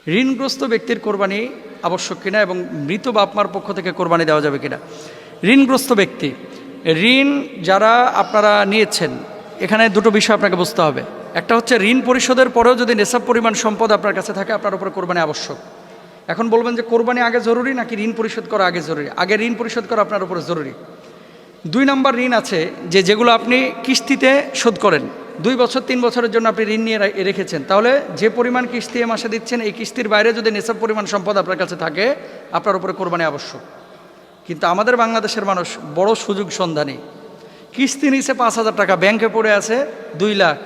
ঋণগ্রস্ত ব্যক্তির কোরবানি আবশ্যক কিনা এবং মৃত বাপমার পক্ষ থেকে কোরবানি দেওয়া যাবে কিনা। ঋণগ্রস্ত ব্যক্তি, ঋণ যারা আপনারা নিয়েছেন, এখানে দুটো বিষয় আপনাকে বুঝতে হবে। একটা হচ্ছে ঋণ পরিশোধের পরেও যদি নেশাব পরিমাণ সম্পদ আপনার কাছে থাকে, আপনার উপরে কোরবানি আবশ্যক। এখন বলবেন যে কোরবানি আগে জরুরি নাকি ঋণ পরিশোধ করা আগে জরুরি? আগে ঋণ পরিশোধ করা আপনার উপরে জরুরি। 2 নম্বর ঋণ আছে যেগুলো আপনি কিস্তিতে শোধ করেন, 2 বছর 3 বছরের জন্য আপনি ঋণ নিয়ে রেখেছেন, তাহলে যে পরিমাণ কিস্তি এ মাসে দিচ্ছেন, এই কিস্তির বাইরে যদি নেশাব পরিমাণ সম্পদ আপনার কাছে থাকে, আপনার উপরে কোরবানি আবশ্যক। কিন্তু আমাদের বাংলাদেশের মানুষ বড় সুযোগ সন্ধানী। কিস্তি নিচে 5,000 টাকা, ব্যাংকে পড়ে আছে 2 লাখ।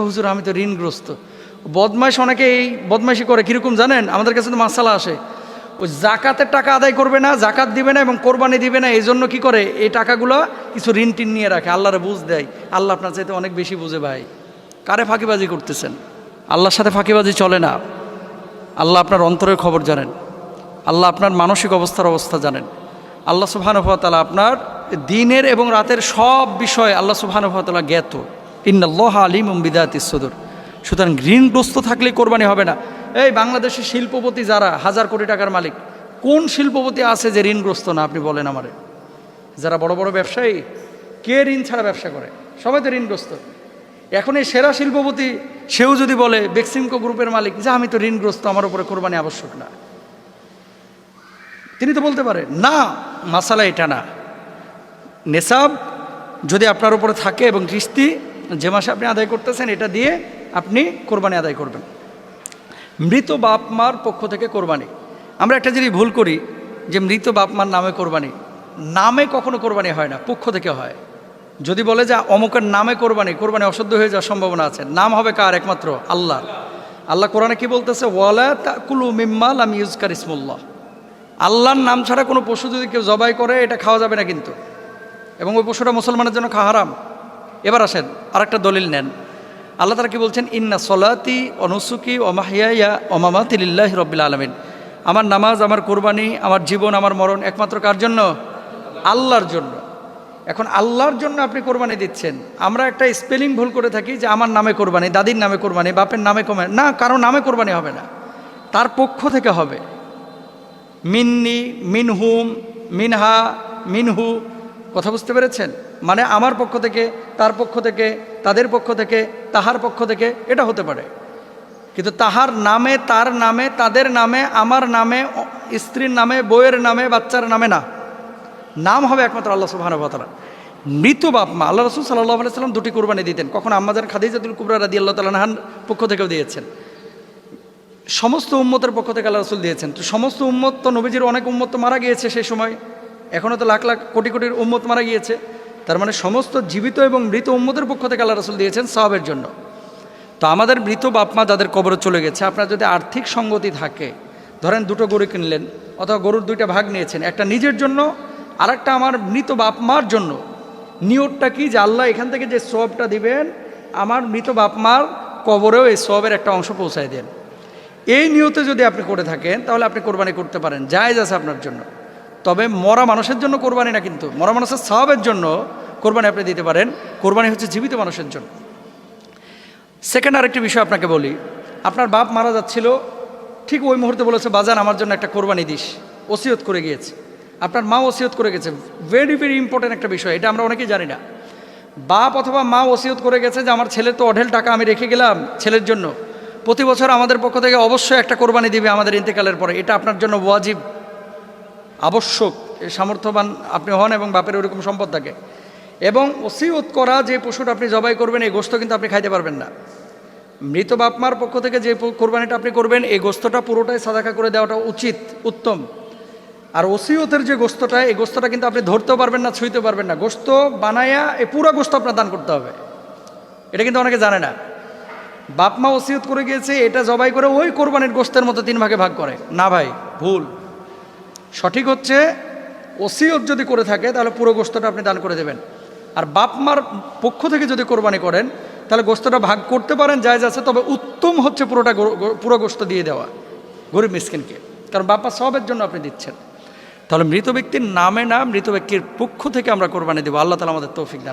হুজুর আমি তো ঋণগ্রস্ত। বদমাইশ অনেকে এই বদমাইশি করে, কীরকম জানেন? আমাদের কাছে তো মাসালা আসে, ওই জাকাতের টাকা আদায় করবে না, জাকাত দিবে না এবং কোরবানি দিবে না, এই জন্য কী করে এই টাকাগুলো কিছু ঋণ টিন নিয়ে রাখে, আল্লাহরে বুঝ দেয়। আল্লাহ আপনার চাইতে অনেক বেশি বুঝে ভাই। কারে ফাঁকিবাজি করতেছেন? আল্লাহর সাথে ফাঁকিবাজি চলে না। আল্লাহ আপনার অন্তরের খবর জানেন, আল্লাহ আপনার মানসিক অবস্থা জানেন। আল্লাহ সুবহানাহু ওয়া তাআলা আপনার দিনের এবং রাতের সব বিষয় আল্লাহ সুবহানাহু ওয়া তাআলা জ্ঞাত। ইন্নাল্লাহা আলিমুম বিযাতিস সুদূর। সুতরাং ঋণগ্রস্ত থাকলেই কোরবানি হবে না। এই বাংলাদেশের শিল্পপতি যারা 1000 কোটি টাকার মালিক, কোন শিল্পপতি আছে যে ঋণগ্রস্ত না? আপনি বলেন আমারে। যারা বড় বড় ব্যবসায়ী, কে ঋণ ছাড়া ব্যবসা করে? সবাই তো ঋণগ্রস্ত। এখন এই সেরা শিল্পপতি সেও যদি বলে, বেক্সিমকো গ্রুপের মালিক, যে আমি তো ঋণগ্রস্ত, আমার উপরে কোরবানি আবশ্যক না, তিনি তো বলতে পারে না। মাসালা এটা না। নেশাব যদি আপনার উপরে থাকে এবং কিস্তি যে মাসে আপনি আদায় করতেছেন, এটা দিয়ে আপনি কোরবানি আদায় করবেন। মৃত বাপ মার পক্ষ থেকে কোরবানি, আমরা একটা জিনিস ভুল করি যে মৃত বাপ মার নামে কোরবানি। নামে কখনো কোরবানি হয় না, পক্ষ থেকে হয়। যদি বলে যে অমুকের নামে কোরবানি, কোরবানি অশুদ্ধ হয়ে যাওয়ার সম্ভাবনা আছে। নাম হবে কার? একমাত্র আল্লাহ। আল্লাহ কোরআনে কি বলতেছে? ওয়ালা তাকুলু মিম্মা লাম ইউজকার ইসমুল্লাহ। আল্লাহর নাম ছাড়া কোনো পশু যদি কেউ জবাই করে, এটা খাওয়া যাবে না কিন্তু, এবং ওই পশুটা মুসলমানের জন্য খাওয়া হারাম। এবার আসেন আরেকটা দলিল নেন। আল্লাহ তাআলা কি বলছেন? ইন্না সলাতি ওয়া নুসুকি ওয়া মাহইয়ায়া ওয়া মামাতি লিল্লাহি রাব্বিল আলামিন। আমার নামাজ, আমার কোরবানি, আমার জীবন, আমার মরণ একমাত্র কার জন্য? আল্লাহর জন্য। এখন আল্লাহর জন্য আপনি কোরবানি দিচ্ছেন। আমরা একটা স্পেলিং ভুল করে থাকি যে আমার নামে কোরবানি, দাদির নামে কোরবানি, বাপের নামে কোরবানি। না, কারো নামে কোরবানি হবে না, তার পক্ষ থেকে হবে। মিন্নি, মিনহুম, মিনহা, মিনহু। কথা বুঝতে পেরেছেন? মানে আমার পক্ষ থেকে, তার পক্ষ থেকে, তাদের পক্ষ থেকে, তাহার পক্ষ থেকে, এটা হতে পারে। কিন্তু তাহার নামে, তার নামে, তাদের নামে, আমার নামে, স্ত্রীর নামে, বউয়ের নামে, বাচ্চার নামে না। নাম হবে একমাত্র আল্লাহ সুবহানাহু ওয়া তাআলা। মৃত বাপ মা, আল্লাহ রাসূল সাল্লাল্লাহু আলাইহি ওয়াসাল্লাম 2টি কোরবানি দিতেন। কখন আম্মাজান খাদিজাতুল কুবরা রাদিয়াল্লাহু তাআলা আনহার পক্ষ থেকেও দিয়েছেন, সমস্ত উম্মতের পক্ষ থেকে আল্লাহ রাসূল দিয়েছেন। তো সমস্ত উম্মত তো, নবীজির অনেক উম্মত তো মারা গিয়েছে সেই সময়, এখনও তো লাখ লাখ কোটি কোটির উম্মত মারা গিয়েছে। তার মানে সমস্ত জীবিত এবং মৃত উম্মতের পক্ষ থেকে আল্লাহ রাসূল দিয়েছেন সওয়াবের জন্য। তো আমাদের মৃত বাপমা যাদের কবরে চলে গেছে, আপনার যদি আর্থিক সঙ্গতি থাকে, ধরেন 2টো গরু কিনলেন, অথবা গরুর 2টা ভাগ নিয়েছেন, একটা নিজের জন্য আর একটা আমার মৃত বাপমার জন্য। নিয়তটা কি? যে আল্লাহ এখান থেকে যে সওয়াবটা দিবেন, আমার মৃত বাপমার কবরেও এই সওয়াবের একটা অংশ পৌঁছায় দেন। এই নিয়তে যদি আপনি করে থাকেন, তাহলে আপনি কোরবানি করতে পারেন, জায়েজ আছে আপনার জন্য। তবে মরা মানুষের জন্য কোরবানি না, কিন্তু মরা মানুষের সওয়াবের জন্য কোরবানি আপনি দিতে পারেন। কোরবানি হচ্ছে জীবিত মানুষের জন্য। সেকেন্ড আরেকটি বিষয় আপনাকে বলি, আপনার বাপ মারা যাচ্ছিল, ঠিক ওই মুহূর্তে বলেছে, বাজান আমার জন্য একটা কোরবানি দিস, ওসিয়ত করে গিয়েছে। আপনার মা ওসিয়ত করে গেছে, ভেরি ভেরি ইম্পর্টেন্ট একটা বিষয়, এটা আমরা অনেকেই জানি না। বাপ অথবা মা ওসিয়ত করে গেছে যে আমার ছেলের তো অঢেল টাকা আমি রেখে গেলাম ছেলের জন্য, প্রতি বছর আমাদের পক্ষ থেকে অবশ্যই একটা কোরবানি দিবে আমাদের ইন্তেকালের পরে, এটা আপনার জন্য ওয়াজিব, আবশ্যক। সামর্থ্যবান আপনি হন এবং বাপের ওরকম সম্পদ থাকে। এবং ওসিয়ত করা যে পশুটা আপনি জবাই করবেন, এই গোশত কিন্তু আপনি খাইতে পারবেন না। মৃত বাপমার পক্ষ থেকে যে কোরবানিটা আপনি করবেন, এই গোশতটা পুরোটাই সাদাকা করে দেওয়াটা উচিত, উত্তম। আর ওসিয়তের যে গোশতটা, এই গোশতটা কিন্তু আপনি ধরতেও পারবেন না, ছুঁইতে পারবেন না। গোশত বানায়া এই পুরো গোশত আপনার দান করতে হবে, এটা কিন্তু অনেকে জানে না। বাপমা ওসিয়ত করে গিয়েছে, এটা জবাই করে ওই কোরবানির গোশতের মতো 3 ভাগে ভাগ করে না। ভাই ভুল। সঠিক হচ্ছে ওসিয়ত যদি করে থাকে, তাহলে পুরো গোশতটা আপনি দান করে দেবেন। আর বাপমার পক্ষ থেকে যদি কোরবানি করেন, তাহলে গোশতটা ভাগ করতে পারেন, জায়েজ আছে। তবে উত্তম হচ্ছে পুরো গোশত দিয়ে দেওয়া গরিব মিসকিনকে, কারণ বাপমা সওয়াবের জন্য আপনি দিচ্ছেন। তাহলে মৃত ব্যক্তির নামে না, মৃত ব্যক্তির পক্ষ থেকে আমরা কোরবানি দেবো। আল্লাহ তাআলা আমাদের তৌফিক দান।